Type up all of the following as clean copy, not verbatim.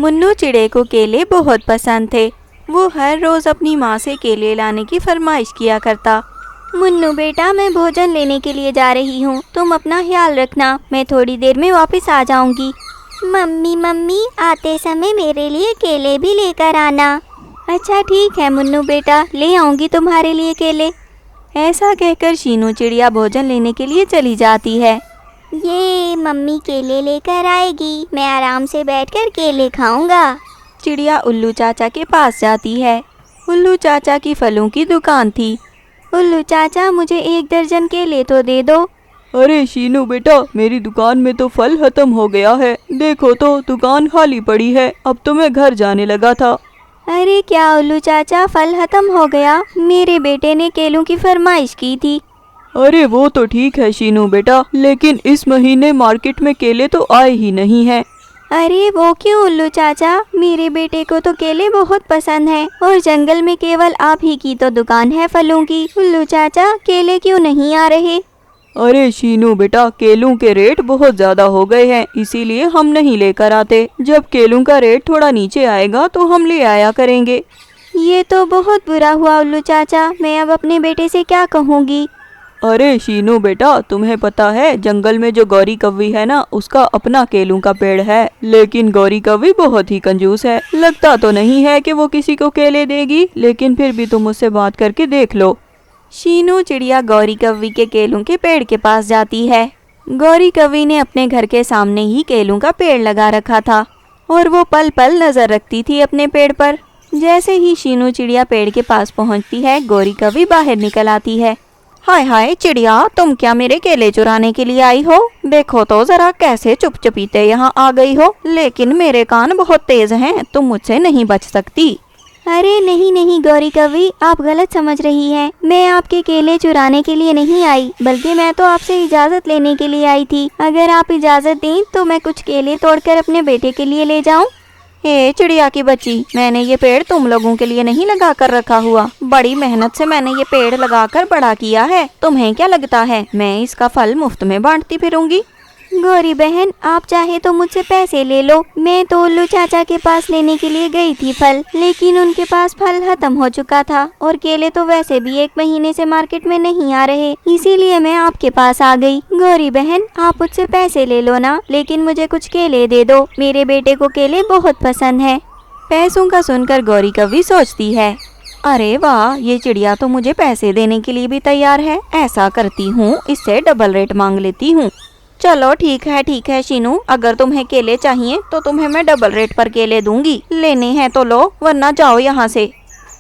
मुन्नू चिड़े को केले बहुत पसंद थे। वो हर रोज अपनी माँ से केले लाने की फरमाइश किया करता। मुन्नू बेटा, मैं भोजन लेने के लिए जा रही हूँ, तुम अपना ख्याल रखना, मैं थोड़ी देर में वापस आ जाऊँगी। मम्मी मम्मी, आते समय मेरे लिए केले भी लेकर आना। अच्छा ठीक है मुन्नू बेटा, ले आऊँगी तुम्हारे लिए केले। ऐसा कहकर शीनू चिड़िया भोजन लेने के लिए चली जाती है। ये मम्मी केले लेकर आएगी, मैं आराम से बैठकर केले खाऊंगा। चिड़िया उल्लू चाचा के पास जाती है। उल्लू चाचा की फलों की दुकान थी। उल्लू चाचा, मुझे 1 दर्जन केले तो दे दो। अरे शीनू बेटा, मेरी दुकान में तो फल खत्म हो गया है, देखो तो दुकान खाली पड़ी है, अब तो मैं घर जाने लगा था। अरे क्या उल्लू चाचा, फल खत्म हो गया? मेरे बेटे ने केलों की फरमाइश की थी। अरे वो तो ठीक है शीनू बेटा, लेकिन इस महीने मार्केट में केले तो आए ही नहीं हैं। अरे वो क्यों उल्लू चाचा, मेरे बेटे को तो केले बहुत पसंद है और जंगल में केवल आप ही की तो दुकान है फलों की। उल्लू चाचा, केले क्यों नहीं आ रहे? अरे शीनू बेटा, केलों के रेट बहुत ज्यादा हो गए हैं, इसीलिए हम नहीं लेकर आते। जब केलों का रेट थोड़ा नीचे आएगा तो हम ले आया करेंगे। ये तो बहुत बुरा हुआ उल्लू चाचा, मैं अब अपने बेटे से क्या कहूँगी? अरे शीनू बेटा, तुम्हें पता है जंगल में जो गौरी कव्वी है ना, उसका अपना केलों का पेड़ है, लेकिन गौरी कव्वी बहुत ही कंजूस है। लगता तो नहीं है कि वो किसी को केले देगी, लेकिन फिर भी तुम उससे बात करके देख लो। शीनू चिड़िया गौरी कव्वी के केलों के पेड़ के पास जाती है। गौरी कव्वी ने अपने घर के सामने ही केलों का पेड़ लगा रखा था और वो पल पल नजर रखती थी अपने पेड़ पर। जैसे ही शीनू चिड़िया पेड़ के पास पहुंचती है, गौरी कव्वी बाहर निकल आती है। हाय हाय चिड़िया, तुम क्या मेरे केले चुराने के लिए आई हो? देखो तो जरा कैसे चुप चुपीते यहाँ आ गई हो, लेकिन मेरे कान बहुत तेज हैं, तुम मुझसे नहीं बच सकती। अरे नहीं नहीं गौरी कव्वी, आप गलत समझ रही हैं। मैं आपके केले चुराने के लिए नहीं आई, बल्कि मैं तो आपसे इजाज़त लेने के लिए आई थी। अगर आप इजाज़त दें तो मैं कुछ केले तोड़कर अपने बेटे के लिए ले जाऊं। हे चिड़िया की बच्ची, मैंने ये पेड़ तुम लोगों के लिए नहीं लगा कर रखा हुआ। बड़ी मेहनत से मैंने ये पेड़ लगाकर बड़ा किया है। तुम्हें क्या लगता है मैं इसका फल मुफ्त में बांटती फिरूंगी? गौरी बहन, आप चाहे तो मुझसे पैसे ले लो। मैं तो उल्लू चाचा के पास लेने के लिए गई थी फल, लेकिन उनके पास फल खत्म हो चुका था और केले तो वैसे भी 1 महीने से मार्केट में नहीं आ रहे, इसीलिए मैं आपके पास आ गई। गौरी बहन, आप मुझसे पैसे ले लो ना, लेकिन मुझे कुछ केले दे दो, मेरे बेटे को केले बहुत पसंद है। पैसों का सुनकर गौरी कव्वी सोचती है, अरे वाह, ये चिड़िया तो मुझे पैसे देने के लिए भी तैयार है। ऐसा करती हूँ, इससे डबल रेट मांग लेती हूँ। चलो ठीक है शीनू, अगर तुम्हें केले चाहिए तो तुम्हें मैं डबल रेट पर केले दूंगी। लेने हैं तो लो, वरना जाओ यहाँ से।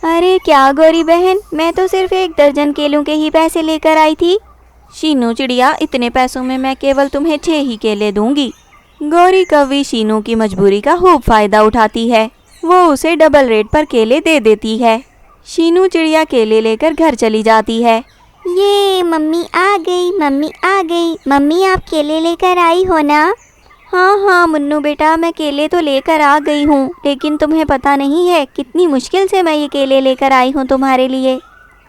अरे क्या गौरी बहन, मैं तो सिर्फ 1 दर्जन केलों के ही पैसे लेकर आई थी। शीनू चिड़िया, इतने पैसों में मैं केवल तुम्हें 6 ही केले दूंगी। गौरी कव्वी शीनू की मजबूरी का खूब फायदा उठाती है। वो उसे डबल रेट पर केले दे देती है। शीनू चिड़िया केले लेकर घर चली जाती है। ये मम्मी आ गई, मम्मी आ गई। मम्मी, आप केले लेकर आई हो ना? हाँ मुन्नू बेटा, मैं केले तो लेकर आ गई हूँ, लेकिन तुम्हें पता नहीं है कितनी मुश्किल से मैं ये केले लेकर आई हूँ तुम्हारे लिए।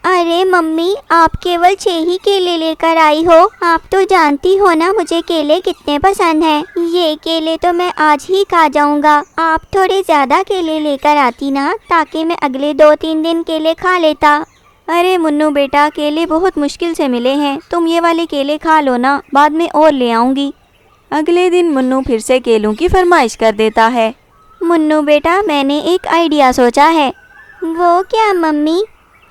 अरे मम्मी, आप केवल 6 ही केले लेकर आई हो। आप तो जानती हो ना मुझे केले कितने पसंद हैं। ये केले तो मैं आज ही खा जाऊँगा। आप थोड़े ज़्यादा केले लेकर आती ना, ताकि मैं अगले 2-3 दिन केले खा लेता। अरे मुन्नू बेटा, केले बहुत मुश्किल से मिले हैं, तुम ये वाले केले खा लो ना, बाद में और ले आऊँगी। अगले दिन मुन्नू फिर से केलों की फरमाइश कर देता है। मुन्नू बेटा, मैंने एक आइडिया सोचा है। वो क्या मम्मी?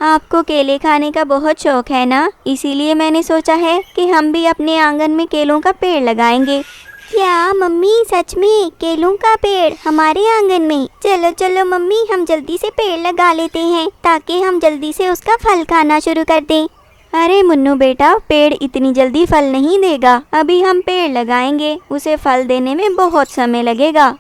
आपको केले खाने का बहुत शौक है ना, इसीलिए मैंने सोचा है कि हम भी अपने आंगन में केलों का पेड़ लगाएंगे। क्या मम्मी, सच में केलों का पेड़ हमारे आंगन में? चलो चलो मम्मी, हम जल्दी से पेड़ लगा लेते हैं, ताकि हम जल्दी से उसका फल खाना शुरू कर दें। अरे मुन्नू बेटा, पेड़ इतनी जल्दी फल नहीं देगा। अभी हम पेड़ लगाएंगे, उसे फल देने में बहुत समय लगेगा।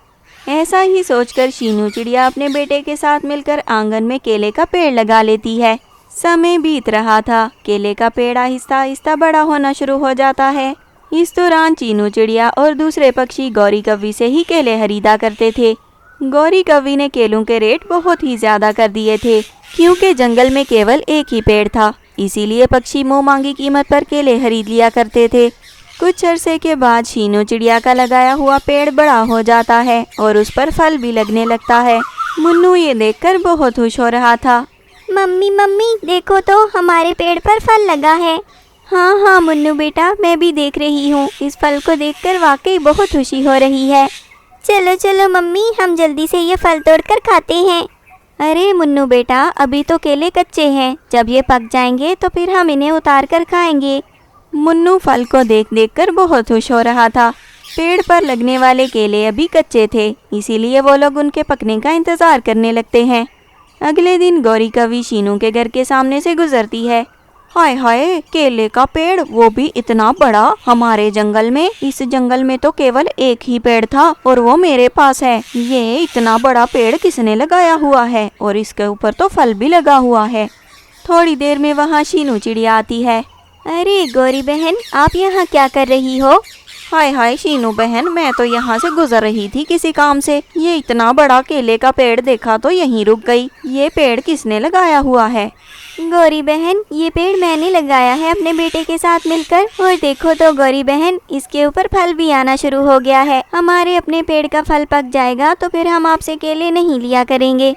ऐसा ही सोचकर शीनू चिड़िया अपने बेटे के साथ मिलकर आंगन में केले का पेड़ लगा लेती है। समय बीत रहा था, केले का पेड़ आहिस्ता आहिस्ता बड़ा होना शुरू हो जाता है। इस दौरान चीनू चिड़िया और दूसरे पक्षी गौरी कव्वी से ही केले खरीदा करते थे। गौरी कव्वी ने केलों के रेट बहुत ही ज्यादा कर दिए थे, क्योंकि जंगल में केवल एक ही पेड़ था, इसीलिए पक्षी मुंह मांगी कीमत पर केले खरीद लिया करते थे। कुछ अरसे के बाद शीनू चिड़िया का लगाया हुआ पेड़ बड़ा हो जाता है और उस पर फल भी लगने लगता है। मुन्नू ये देखकर बहुत खुश हो रहा था। मम्मी मम्मी देखो तो हमारे पेड़ पर फल लगा है। हाँ हाँ मुन्नू बेटा, मैं भी देख रही हूँ। इस फल को देखकर वाकई बहुत खुशी हो रही है। चलो चलो मम्मी, हम जल्दी से ये फल तोड़कर खाते हैं। अरे मुन्नू बेटा, अभी तो केले कच्चे हैं, जब ये पक जाएंगे तो फिर हम इन्हें उतार कर खाएंगे। मुन्नू फल को देख देख कर बहुत खुश हो रहा था। पेड़ पर लगने वाले केले अभी कच्चे थे, इसीलिए वो लोग उनके पकने का इंतजार करने लगते हैं। अगले दिन गौरी कवि शीनू के घर के सामने से गुजरती है। हाय हाय, केले का पेड़, वो भी इतना बड़ा। हमारे जंगल में, इस जंगल में तो केवल एक ही पेड़ था और वो मेरे पास है। ये इतना बड़ा पेड़ किसने लगाया हुआ है और इसके ऊपर तो फल भी लगा हुआ है। थोड़ी देर में वहाँ शीनू चिड़िया आती है। अरे गौरी बहन, आप यहाँ क्या कर रही हो? हाय हाय शीनू बहन, मैं तो यहाँ से गुजर रही थी किसी काम से। ये इतना बड़ा केले का पेड़ देखा तो यहीं रुक गई। ये पेड़ किसने लगाया हुआ है? गौरी बहन, ये पेड़ मैंने लगाया है अपने बेटे के साथ मिलकर। और देखो तो गौरी बहन, इसके ऊपर फल भी आना शुरू हो गया है। हमारे अपने पेड़ का फल पक जाएगा तो फिर हम आपसे केले नहीं लिया करेंगे।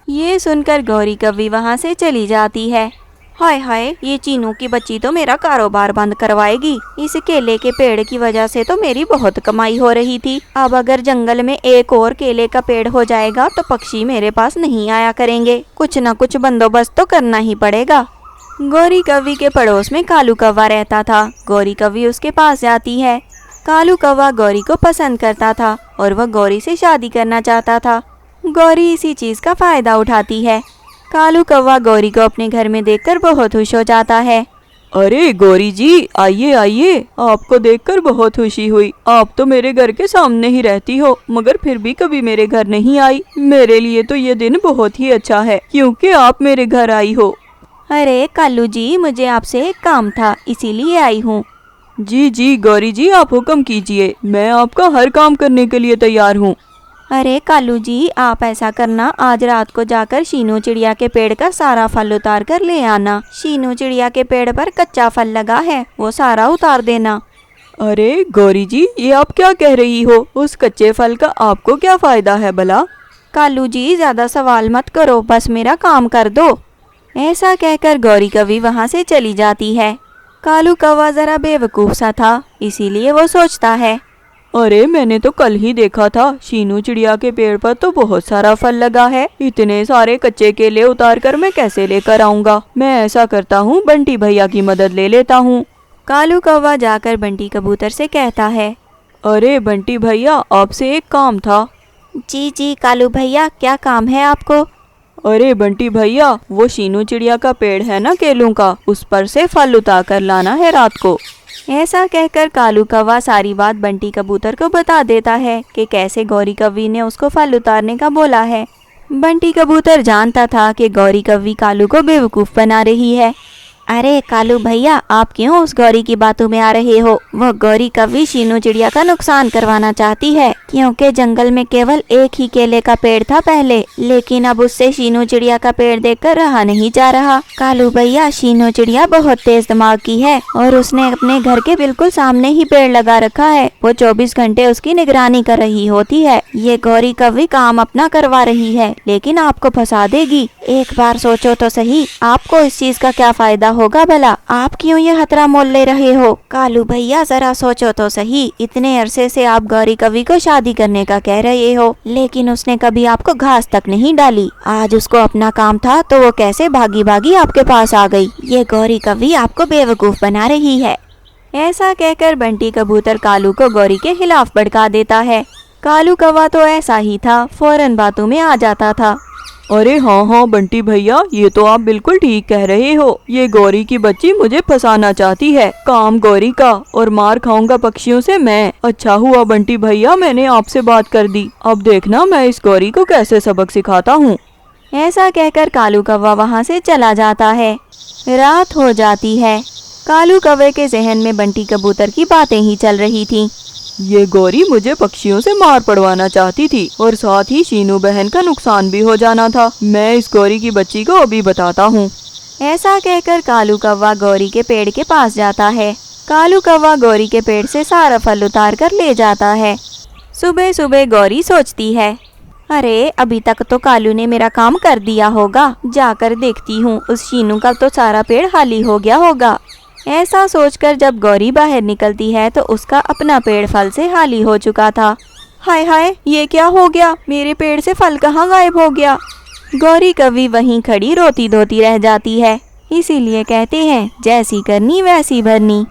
ये सुनकर गौरी कवि वहाँ से चली जाती है। हाय हाय, ये चीनू की बच्ची तो मेरा कारोबार बंद करवाएगी। इस केले के पेड़ की वजह से तो मेरी बहुत कमाई हो रही थी। अब अगर जंगल में एक और केले का पेड़ हो जाएगा तो पक्षी मेरे पास नहीं आया करेंगे। कुछ न कुछ बंदोबस्त तो करना ही पड़ेगा। गौरी कवि के पड़ोस में कालू कौवा रहता था। गौरी कवि उसके पास जाती है। कालू कौवा गौरी को पसंद करता था और वह गौरी से शादी करना चाहता था। गौरी इसी चीज का फायदा उठाती है। कालू कौवा गौरी को अपने घर में देखकर बहुत खुश हो जाता है। अरे गौरी जी, आइए आइए, आपको देखकर बहुत खुशी हुई। आप तो मेरे घर के सामने ही रहती हो, मगर फिर भी कभी मेरे घर नहीं आई। मेरे लिए तो ये दिन बहुत ही अच्छा है क्योंकि आप मेरे घर आई हो। अरे कालू जी, मुझे आपसे एक काम था, इसीलिए आई हूँ। जी जी गौरी जी, आप हुक्म कीजिए, मैं आपका हर काम करने के लिए तैयार हूँ। अरे कालू जी, आप ऐसा करना, आज रात को जाकर शीनू चिड़िया के पेड़ का सारा फल उतार कर ले आना। शीनू चिड़िया के पेड़ पर कच्चा फल लगा है, वो सारा उतार देना। अरे गौरी जी, ये आप क्या कह रही हो? उस कच्चे फल का आपको क्या फायदा है भला? कालू जी, ज्यादा सवाल मत करो, बस मेरा काम कर दो। ऐसा कहकर गौरी कवि वहाँ से चली जाती है। कालू कौवा जरा बेवकूफ सा था, इसीलिए वो सोचता है, अरे मैंने तो कल ही देखा था, शीनू चिड़िया के पेड़ पर तो बहुत सारा फल लगा है। इतने सारे कच्चे केले उतार कर मैं कैसे लेकर आऊंगा? मैं ऐसा करता हूँ, बंटी भैया की मदद ले लेता हूँ। कालू कौवा जाकर बंटी कबूतर से कहता है, अरे बंटी भैया, आपसे एक काम था। जी जी कालू भैया, क्या काम है आपको? अरे बंटी भैया, वो शीनू चिड़िया का पेड़ है ना केलों का, उस पर से फल उतार कर लाना है रात को। ऐसा कहकर कालू कौवा सारी बात बंटी कबूतर को बता देता है कि कैसे गौरी कवि ने उसको फल उतारने का बोला है। बंटी कबूतर जानता था कि गौरी कवि कालू को बेवकूफ़ बना रही है। अरे कालू भैया, आप क्यों उस गौरी की बातों में आ रहे हो? वह गौरी कवि शीनू चिड़िया का नुकसान करवाना चाहती है, क्योंकि जंगल में केवल एक ही केले का पेड़ था पहले, लेकिन अब उससे शीनू चिड़िया का पेड़ देखकर रहा नहीं जा रहा। कालू भैया, शीनू चिड़िया बहुत तेज दिमाग की है और उसने अपने घर के बिल्कुल सामने ही पेड़ लगा रखा है। वो 24 घंटे उसकी निगरानी कर रही होती है। ये गौरी कवि काम अपना करवा रही है, लेकिन आपको फंसा देगी। एक बार सोचो तो सही, आपको इस चीज का क्या फायदा होगा भला? आप क्यों ये खतरा मोल ले रहे हो? कालू भैया, जरा सोचो तो सही, इतने अरसे से आप गौरी कवि को शादी करने का कह रहे हो, लेकिन उसने कभी आपको घास तक नहीं डाली। आज उसको अपना काम था तो वो कैसे भागी भागी आपके पास आ गई। ये गौरी कवि आपको बेवकूफ बना रही है। ऐसा कहकर बंटी कबूतर कालू को गौरी के खिलाफ भड़का देता है। कालू कौवा तो ऐसा ही था, फौरन बातों में आ जाता था। अरे हाँ हाँ बंटी भैया, ये तो आप बिल्कुल ठीक कह रहे हो। ये गौरी की बच्ची मुझे फंसाना चाहती है। काम गौरी का और मार खाऊंगा पक्षियों से मैं। अच्छा हुआ बंटी भैया, मैंने आपसे बात कर दी। अब देखना मैं इस गौरी को कैसे सबक सिखाता हूँ। ऐसा कहकर कालू कौवा वहाँ से चला जाता है। रात हो जाती है। कालू कौवे के जहन में बंटी कबूतर की बातें ही चल रही थी। ये गौरी मुझे पक्षियों से मार पड़वाना चाहती थी और साथ ही शीनू बहन का नुकसान भी हो जाना था। मैं इस गौरी की बच्ची को अभी बताता हूँ। ऐसा कहकर कालू कौवा गौरी के पेड़ के पास जाता है। कालू कौवा गौरी के पेड़ से सारा फल उतार कर ले जाता है। सुबह सुबह गौरी सोचती है, अरे अभी तक तो कालू ने मेरा काम कर दिया होगा, जाकर देखती हूँ उस शीनू का तो सारा पेड़ खाली हो गया होगा। ऐसा सोचकर जब गौरी बाहर निकलती है तो उसका अपना पेड़ फल से खाली हो चुका था। हाय हाय, ये क्या हो गया, मेरे पेड़ से फल कहाँ गायब हो गया। गौरी कवि वहीं खड़ी रोती धोती रह जाती है। इसीलिए कहते हैं, जैसी करनी वैसी भरनी।